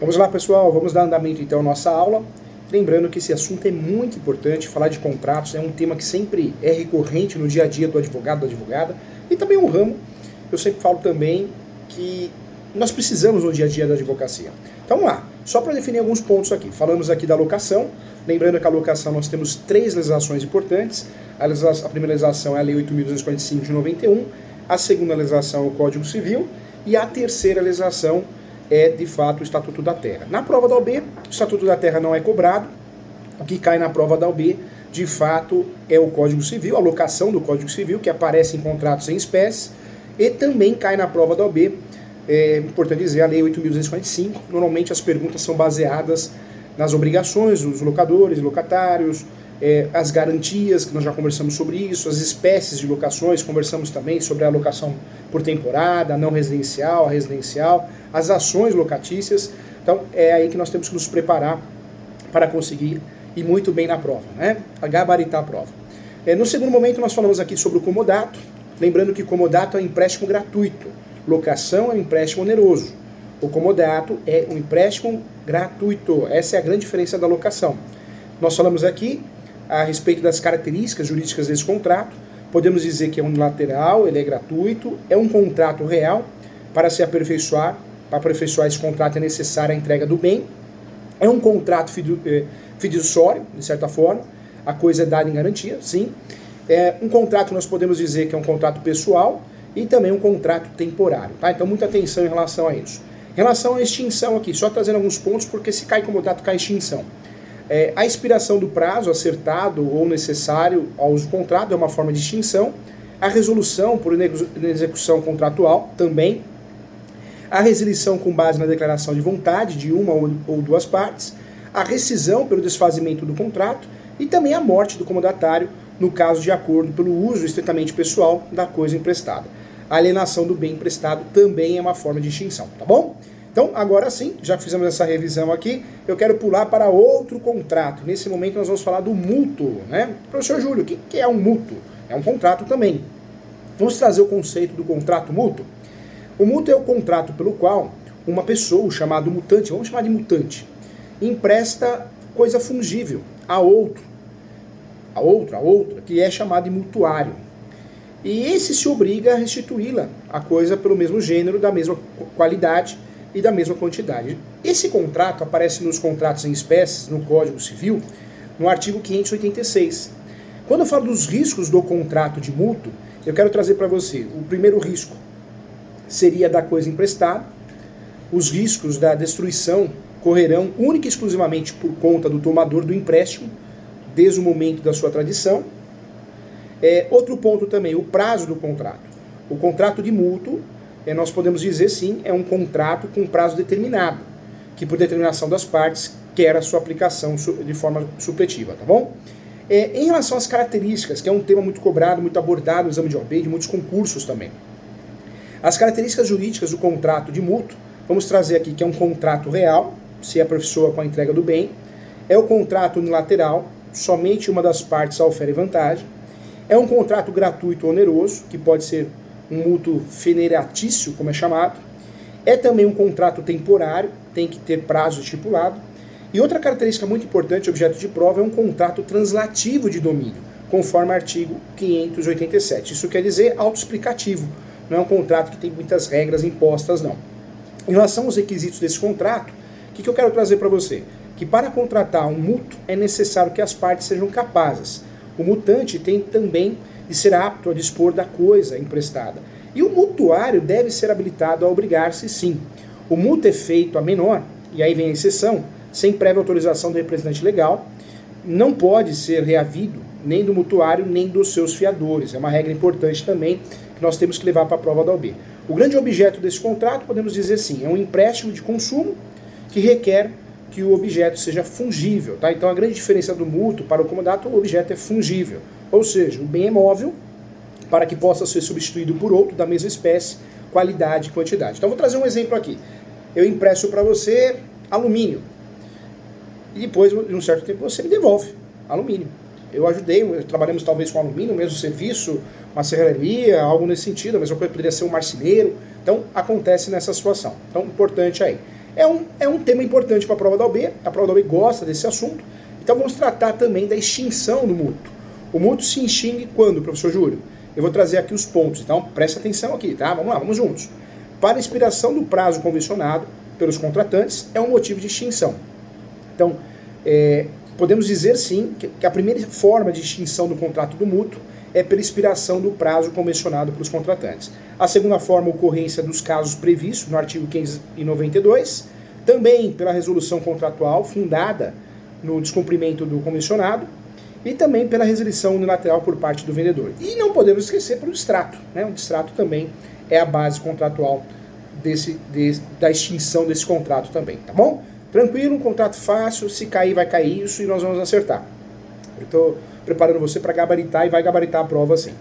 Vamos lá, pessoal, vamos dar andamento então à nossa aula. Lembrando que esse assunto é muito importante, falar de contratos é um tema que sempre é recorrente no dia a dia do advogado, da advogada, e também um ramo. Eu sempre falo também que nós precisamos no dia a dia da advocacia. Então vamos lá, só para definir alguns pontos aqui. Falamos aqui da locação, lembrando que a locação nós temos 3 legislações importantes. A primeira legislação é a Lei 8.245 de 91, a segunda legislação é o Código Civil e a terceira legislação é, de fato, o Estatuto da Terra. Na prova da OAB, o Estatuto da Terra não é cobrado. O que cai na prova da OAB, de fato, é o Código Civil, a locação do Código Civil, que aparece em contratos em espécie, e também cai na prova da OAB, é importante dizer, a Lei 8.245. Normalmente as perguntas são baseadas nas obrigações dos locadores e locatários, as garantias, que nós já conversamos sobre isso, as espécies de locações, conversamos também sobre a locação por temporada, a não residencial, a residencial, as ações locatícias. Então é aí que nós temos que nos preparar para conseguir ir muito bem na prova, né? A gabaritar a prova. No segundo momento nós falamos aqui sobre o comodato, lembrando que comodato é um empréstimo gratuito, locação é um empréstimo oneroso. O comodato é um empréstimo gratuito, essa é a grande diferença da locação. Nós falamos aqui a respeito das características jurídicas desse contrato. Podemos dizer que é unilateral, ele é gratuito, é um contrato real. Para se aperfeiçoar, para aperfeiçoar esse contrato é necessária a entrega do bem. É um contrato fiduciário, de certa forma, a coisa é dada em garantia, sim. É um contrato, nós podemos dizer que é um contrato pessoal e também um contrato temporário, tá? Então muita atenção em relação a isso. Em relação à extinção aqui, só trazendo alguns pontos, porque se cai comodato, cai extinção. A expiração do prazo acertado ou necessário ao uso do contrato é uma forma de extinção. A resolução por inexecução contratual também. A resilição com base na declaração de vontade de uma ou duas partes. A rescisão pelo desfazimento do contrato. E também a morte do comodatário no caso de acordo pelo uso estritamente pessoal da coisa emprestada. A alienação do bem emprestado também é uma forma de extinção, tá bom? Então, agora sim, já que fizemos essa revisão aqui, eu quero pular para outro contrato. Nesse momento nós vamos falar do mútuo, né? Professor Júlio, o que é um mútuo? É um contrato também. Vamos trazer o conceito do contrato mútuo? O mútuo é o contrato pelo qual uma pessoa, chamado mutante, vamos chamar de mutante, empresta coisa fungível a outro, a outra, que é chamado de mutuário. E esse se obriga a restituí-la, a coisa pelo mesmo gênero, da mesma qualidade e da mesma quantidade. Esse contrato aparece nos contratos em espécies, no Código Civil, no artigo 586. Quando eu falo dos riscos do contrato de mútuo, eu quero trazer para você o primeiro risco seria da coisa emprestada. Os riscos da destruição correrão única e exclusivamente por conta do tomador do empréstimo, desde o momento da sua tradição. Outro ponto também, o prazo do contrato. O contrato de mútuo, nós podemos dizer sim, é um contrato com prazo determinado, que por determinação das partes quer a sua aplicação de forma supletiva, tá bom? Em relação às características, que é um tema muito cobrado, muito abordado no exame de OAB, de muitos concursos também. As características jurídicas do contrato de mútuo, vamos trazer aqui que é um contrato real, se aperfeiçoa com a entrega do bem, é o contrato unilateral, somente uma das partes ofere vantagem, é um contrato gratuito ou oneroso, que pode ser um mútuo feneratício, como é chamado, é também um contrato temporário, tem que ter prazo estipulado, e outra característica muito importante, objeto de prova, é um contrato translativo de domínio, conforme artigo 587. Isso quer dizer autoexplicativo, não é um contrato que tem muitas regras impostas, não. Em relação aos requisitos desse contrato, o que eu quero trazer para você? Que para contratar um mútuo é necessário que as partes sejam capazes. O mutante tem também de ser apto a dispor da coisa emprestada. E o mutuário deve ser habilitado a obrigar-se, sim. O mútuo é feito a menor, e aí vem a exceção, sem prévia autorização do representante legal, não pode ser reavido nem do mutuário, nem dos seus fiadores. É uma regra importante também que nós temos que levar para a prova da OAB. O grande objeto desse contrato, podemos dizer sim, é um empréstimo de consumo que requer que o objeto seja fungível, tá? Então a grande diferença do mútuo para o comodato, o objeto é fungível, ou seja, o bem é móvel para que possa ser substituído por outro da mesma espécie, qualidade e quantidade. Então vou trazer um exemplo aqui. Eu empresto para você alumínio e depois, de um certo tempo, você me devolve alumínio. Eu ajudei, trabalhamos talvez com alumínio, o mesmo serviço, uma serraria, algo nesse sentido, a mesma coisa poderia ser um marceneiro. Então acontece nessa situação. Então importante aí. É um tema importante para a prova da OAB, a prova da OAB gosta desse assunto, então vamos tratar também da extinção do mútuo. O mútuo se extingue quando, professor Júlio? Eu vou trazer aqui os pontos, então presta atenção aqui, tá? Vamos lá, vamos juntos. Para expiração do prazo convencionado pelos contratantes, é um motivo de extinção. Então, podemos dizer sim que a primeira forma de extinção do contrato do mútuo é pela expiração do prazo convencionado pelos contratantes. A segunda forma, ocorrência dos casos previstos no artigo 592, também pela resolução contratual fundada no descumprimento do convencionado e também pela resilição unilateral por parte do vendedor. E não podemos esquecer pelo distrato, né? O distrato também é a base contratual da extinção desse contrato também, tá bom? Tranquilo, um contrato fácil, se cair vai cair isso e nós vamos acertar. Eu estou preparando você para gabaritar e vai gabaritar a prova assim.